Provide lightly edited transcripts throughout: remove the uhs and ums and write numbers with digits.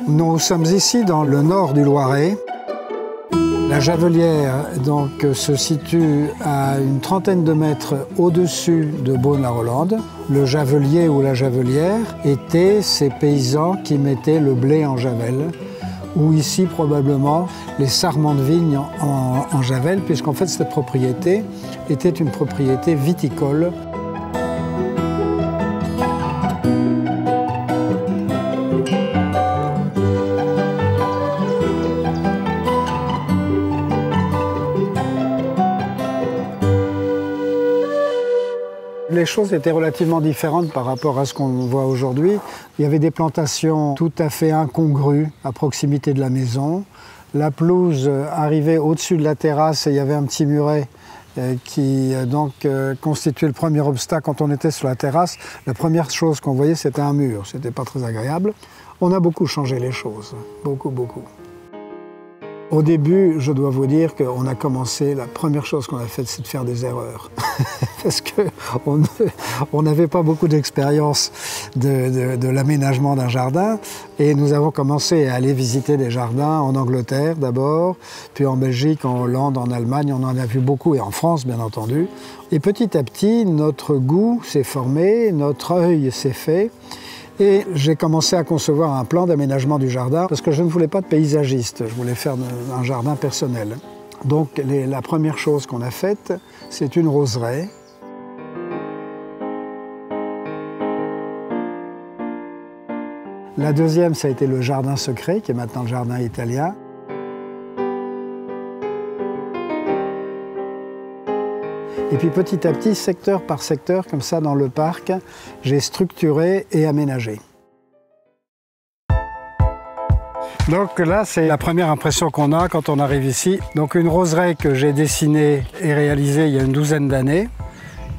Nous sommes ici dans le nord du Loiret. La Javelière donc, se situe à une trentaine de mètres au-dessus de Beaune-la-Rolande. Le javelier ou la javelière étaient ces paysans qui mettaient le blé en javel, ou ici probablement les sarments de vigne en javel, puisqu'en fait cette propriété était une propriété viticole. Les choses étaient relativement différentes par rapport à ce qu'on voit aujourd'hui. Il y avait des plantations tout à fait incongrues à proximité de la maison. La pelouse arrivait au-dessus de la terrasse et il y avait un petit muret qui donc constituait le premier obstacle quand on était sur la terrasse. La première chose qu'on voyait, c'était un mur. C'était pas très agréable. On a beaucoup changé les choses, beaucoup, beaucoup. Au début, je dois vous dire qu'on a commencé, la première chose qu'on a faite, c'est de faire des erreurs. Parce qu'on n'avait pas beaucoup d'expérience de l'aménagement d'un jardin. Et nous avons commencé à aller visiter des jardins en Angleterre d'abord, puis en Belgique, en Hollande, en Allemagne, on en a vu beaucoup, et en France bien entendu. Et petit à petit, notre goût s'est formé, notre œil s'est fait. Et j'ai commencé à concevoir un plan d'aménagement du jardin parce que je ne voulais pas de paysagiste, je voulais faire un jardin personnel. Donc la première chose qu'on a faite, c'est une roseraie. La deuxième, ça a été le jardin secret, qui est maintenant le jardin italien. Et puis petit à petit, secteur par secteur, comme ça dans le parc, j'ai structuré et aménagé. Donc là, c'est la première impression qu'on a quand on arrive ici. Donc une roseraie que j'ai dessinée et réalisée il y a une douzaine d'années.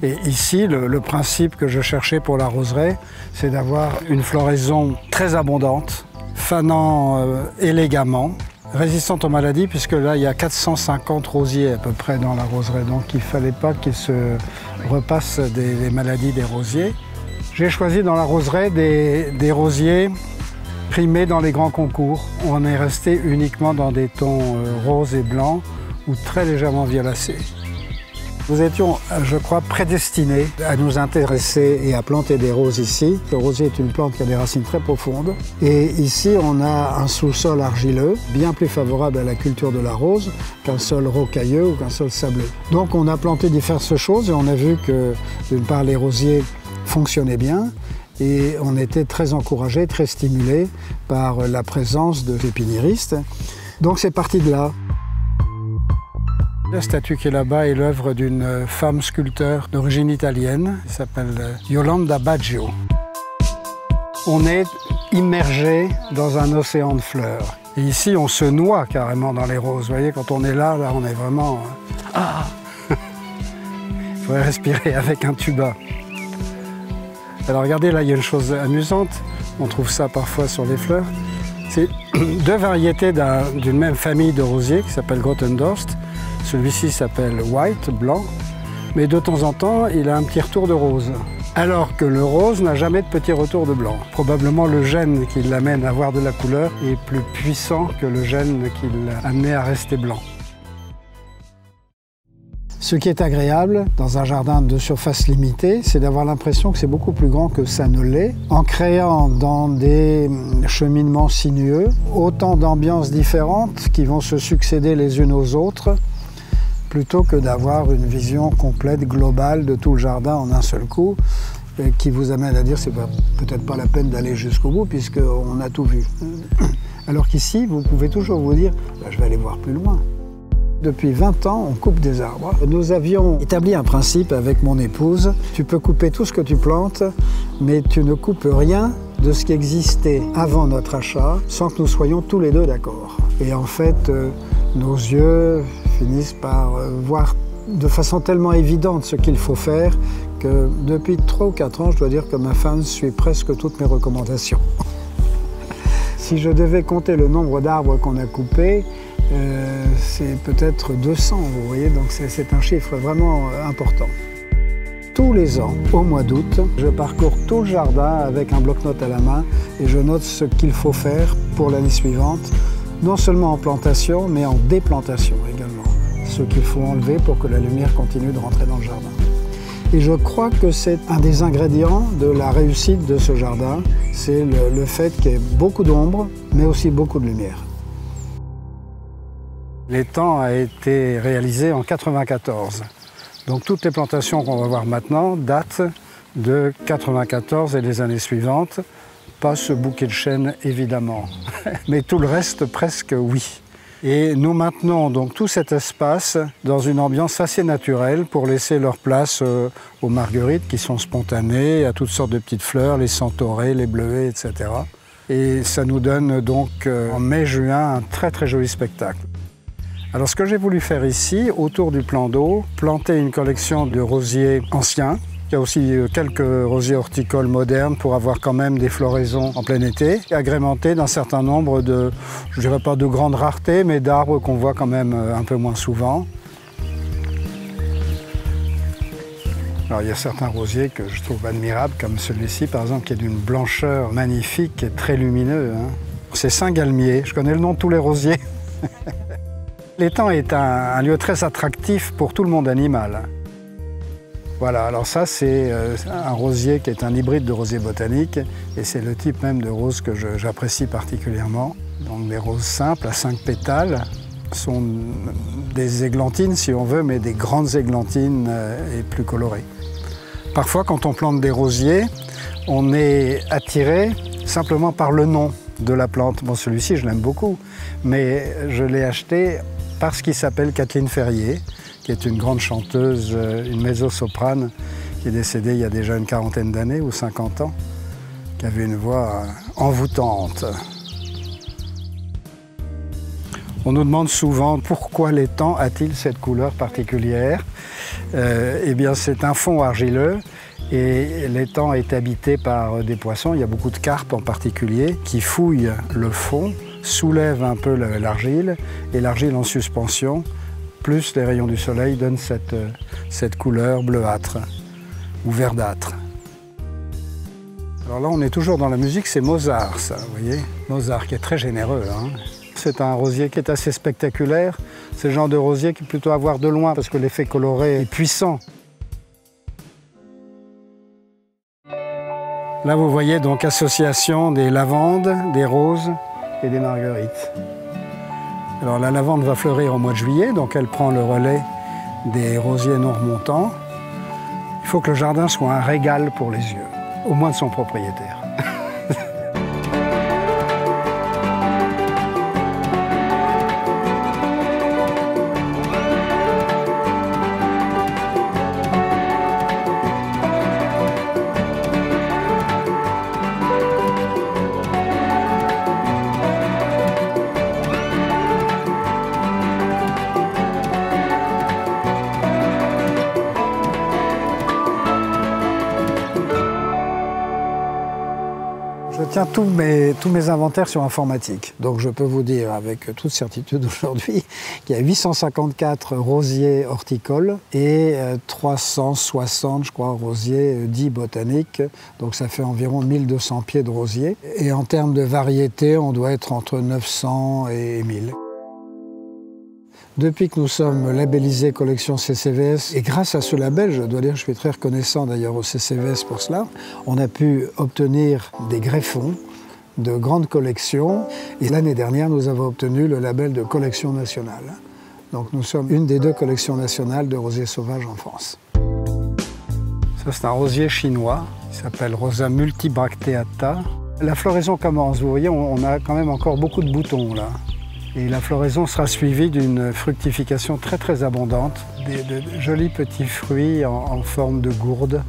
Et ici, le principe que je cherchais pour la roseraie, c'est d'avoir une floraison très abondante, fanant élégamment, résistante aux maladies, puisque là, il y a 450 rosiers à peu près dans la roseraie, donc il ne fallait pas qu'il se repasse des maladies des rosiers. J'ai choisi dans la roseraie des rosiers primés dans les grands concours. On est resté uniquement dans des tons roses et blancs ou très légèrement violacés. Nous étions, je crois, prédestinés à nous intéresser et à planter des roses ici. Le rosier est une plante qui a des racines très profondes. Et ici, on a un sous-sol argileux, bien plus favorable à la culture de la rose qu'un sol rocailleux ou qu'un sol sableux. Donc on a planté diverses choses et on a vu que, d'une part, les rosiers fonctionnaient bien. Et on était très encouragés, très stimulés par la présence de pépiniéristes. Donc c'est parti de là. La statue qui est là-bas est l'œuvre d'une femme sculpteur d'origine italienne, qui s'appelle Yolanda Baggio. On est immergé dans un océan de fleurs. Et ici, on se noie carrément dans les roses. Vous voyez, quand on est là, on est vraiment... Ah. Il faudrait respirer avec un tuba. Alors regardez, là, il y a une chose amusante. On trouve ça parfois sur les fleurs. C'est deux variétés d'une même famille de rosiers qui s'appelle Grotendorst. Celui-ci s'appelle White, blanc, mais de temps en temps, il a un petit retour de rose. Alors que le rose n'a jamais de petit retour de blanc. Probablement le gène qui l'amène à avoir de la couleur est plus puissant que le gène qui l'a amené à rester blanc. Ce qui est agréable dans un jardin de surface limitée, c'est d'avoir l'impression que c'est beaucoup plus grand que ça ne l'est, en créant dans des cheminements sinueux autant d'ambiances différentes qui vont se succéder les unes aux autres, plutôt que d'avoir une vision complète, globale de tout le jardin en un seul coup, qui vous amène à dire c'est peut-être pas la peine d'aller jusqu'au bout puisqu'on a tout vu. Alors qu'ici, vous pouvez toujours vous dire je vais aller voir plus loin. Depuis 20 ans, on coupe des arbres. Nous avions établi un principe avec mon épouse. Tu peux couper tout ce que tu plantes, mais tu ne coupes rien de ce qui existait avant notre achat sans que nous soyons tous les deux d'accord. Et en fait, nos yeux finissent par voir de façon tellement évidente ce qu'il faut faire que depuis 3 ou 4 ans, je dois dire que ma femme suit presque toutes mes recommandations. Si je devais compter le nombre d'arbres qu'on a coupés, c'est peut-être 200, vous voyez, donc c'est un chiffre vraiment important. Tous les ans, au mois d'août, je parcours tout le jardin avec un bloc-notes à la main et je note ce qu'il faut faire pour l'année suivante, non seulement en plantation, mais en déplantation également. Ce qu'il faut enlever pour que la lumière continue de rentrer dans le jardin. Et je crois que c'est un des ingrédients de la réussite de ce jardin, c'est le fait qu'il y ait beaucoup d'ombre, mais aussi beaucoup de lumière. L'étang a été réalisé en 1994. Donc toutes les plantations qu'on va voir maintenant datent de 1994 et des années suivantes. Pas ce bouquet de chênes évidemment, mais tout le reste presque oui. Et nous maintenons donc tout cet espace dans une ambiance assez naturelle pour laisser leur place aux marguerites qui sont spontanées, à toutes sortes de petites fleurs, les centaurées, les bleuets, etc. Et ça nous donne donc en mai-juin un très très joli spectacle. Alors ce que j'ai voulu faire ici, autour du plan d'eau, planter une collection de rosiers anciens. Il y a aussi quelques rosiers horticoles modernes pour avoir quand même des floraisons en plein été, agrémentés d'un certain nombre de, je dirais pas de grande rareté, mais d'arbres qu'on voit quand même un peu moins souvent. Alors il y a certains rosiers que je trouve admirables, comme celui-ci par exemple, qui est d'une blancheur magnifique et très lumineux. C'est Saint-Galmier, je connais le nom de tous les rosiers. L'étang est un lieu très attractif pour tout le monde animal. Voilà, alors ça c'est un rosier qui est un hybride de rosier botanique et c'est le type même de rose que j'apprécie particulièrement. Donc des roses simples à 5 pétales sont des églantines si on veut, mais des grandes églantines et plus colorées. Parfois quand on plante des rosiers, on est attiré simplement par le nom de la plante. Bon, celui-ci je l'aime beaucoup, mais je l'ai acheté parce qu'il s'appelle Kathleen Ferrier, qui est une grande chanteuse, une mezzo-soprane, qui est décédée il y a déjà une quarantaine d'années ou 50 ans, qui avait une voix envoûtante. On nous demande souvent pourquoi l'étang a-t-il cette couleur particulière. Eh bien, c'est un fond argileux et l'étang est habité par des poissons. Il y a beaucoup de carpes en particulier qui fouillent le fond, soulèvent un peu l'argile et l'argile en suspension, plus les rayons du soleil donnent cette couleur bleuâtre ou verdâtre. Alors là, on est toujours dans la musique, c'est Mozart, ça, vous voyez. Mozart qui est très généreux. C'est un rosier qui est assez spectaculaire. C'est le genre de rosier qui est plutôt à voir de loin parce que l'effet coloré est puissant. Là, vous voyez donc association des lavandes, des roses et des marguerites. Alors la lavande va fleurir au mois de juillet, donc elle prend le relais des rosiers non remontants. Il faut que le jardin soit un régal pour les yeux, au moins de son propriétaire. Je tiens tous mes inventaires sur informatique. Donc je peux vous dire avec toute certitude aujourd'hui qu'il y a 854 rosiers horticoles et 360, je crois, rosiers dits botaniques. Donc ça fait environ 1200 pieds de rosiers. Et en termes de variété, on doit être entre 900 et 1000. Depuis que nous sommes labellisés collection CCVS, et grâce à ce label, je dois dire que je suis très reconnaissant d'ailleurs au CCVS pour cela, on a pu obtenir des greffons de grandes collections. Et l'année dernière, nous avons obtenu le label de collection nationale. Donc nous sommes une des 2 collections nationales de rosiers sauvages en France. Ça, c'est un rosier chinois, il s'appelle Rosa multibracteata. La floraison commence, vous voyez, on a quand même encore beaucoup de boutons là. Et la floraison sera suivie d'une fructification très très abondante, de jolis petits fruits en forme de gourde.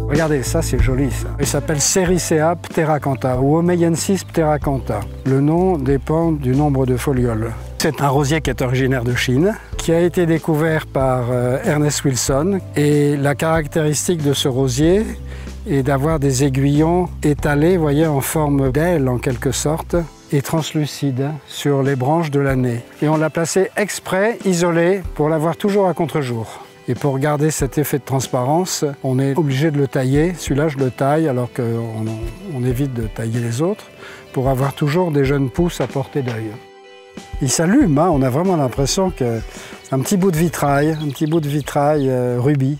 Regardez, ça c'est joli ça. Il s'appelle Sericea pteracantha ou Omeiensis pteracantha. Le nom dépend du nombre de folioles. C'est un rosier qui est originaire de Chine, qui a été découvert par Ernest Wilson. Et la caractéristique de ce rosier est d'avoir des aiguillons étalés, vous voyez, en forme d'aile en quelque sorte, et translucide sur les branches de l'année. Et on l'a placé exprès, isolé, pour l'avoir toujours à contre-jour. Et pour garder cet effet de transparence, on est obligé de le tailler. Celui-là, je le taille alors qu'on évite de tailler les autres pour avoir toujours des jeunes pousses à portée d'œil. Il s'allume, hein, on a vraiment l'impression que c'est un petit bout de vitrail, rubis.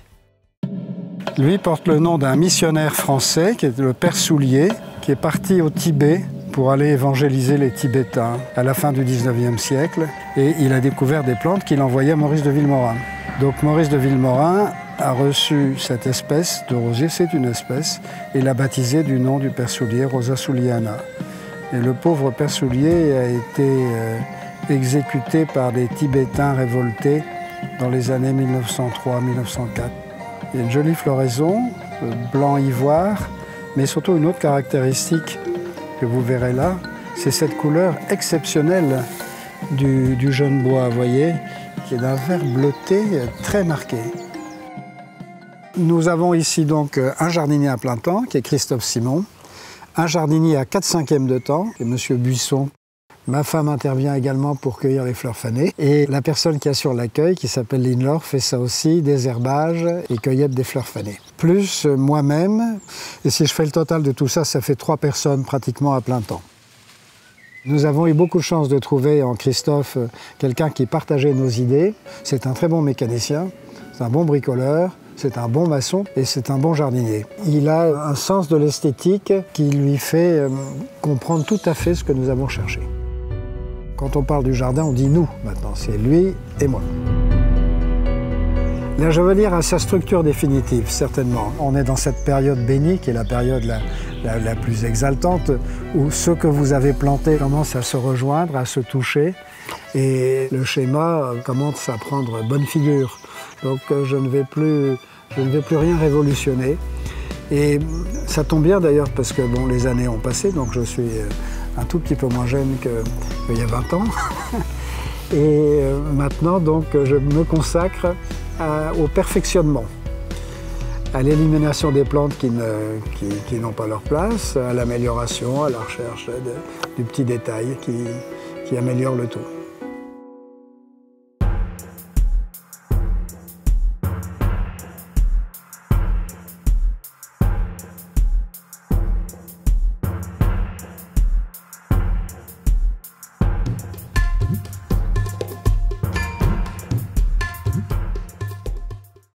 Lui porte le nom d'un missionnaire français qui est le Père Soulier, qui est parti au Tibet pour aller évangéliser les Tibétains à la fin du 19e siècle. Et il a découvert des plantes qu'il envoyait à Maurice de Vilmorin. Donc Maurice de Vilmorin a reçu cette espèce de rosier, c'est une espèce, et l'a baptisée du nom du Père Soulier, Rosa souliana. Et le pauvre Père Soulier a été exécuté par des Tibétains révoltés dans les années 1903-1904. Il y a une jolie floraison, blanc ivoire, mais surtout une autre caractéristique que vous verrez là, c'est cette couleur exceptionnelle du jeune bois, vous voyez, qui est d'un vert bleuté très marqué. Nous avons ici donc un jardinier à plein temps, qui est Christophe Simon, un jardinier à 4/5 de temps, qui est M. Buisson. Ma femme intervient également pour cueillir les fleurs fanées. Et la personne qui assure l'accueil, qui s'appelle Lynn-Laure, fait ça aussi, désherbage et cueillette des fleurs fanées. Plus moi-même, et si je fais le total de tout ça, ça fait 3 personnes pratiquement à plein temps. Nous avons eu beaucoup de chance de trouver en Christophe quelqu'un qui partageait nos idées. C'est un très bon mécanicien, c'est un bon bricoleur, c'est un bon maçon et c'est un bon jardinier. Il a un sens de l'esthétique qui lui fait comprendre tout à fait ce que nous avons cherché. Quand on parle du jardin, on dit « nous » maintenant, c'est lui et moi. Là, je veux dire à sa structure définitive, certainement. On est dans cette période bénie, qui est la période la plus exaltante, où ce que vous avez planté commence à se rejoindre, à se toucher, et le schéma commence à prendre bonne figure. Donc je ne vais plus rien révolutionner. Et ça tombe bien d'ailleurs, parce que bon, les années ont passé, donc je suis un tout petit peu moins jeune qu'il y a 20 ans. Et maintenant, donc, je me consacre au perfectionnement, à l'élimination des plantes qui n'ont pas leur place, à l'amélioration, à la recherche du petit détail qui améliore le tout.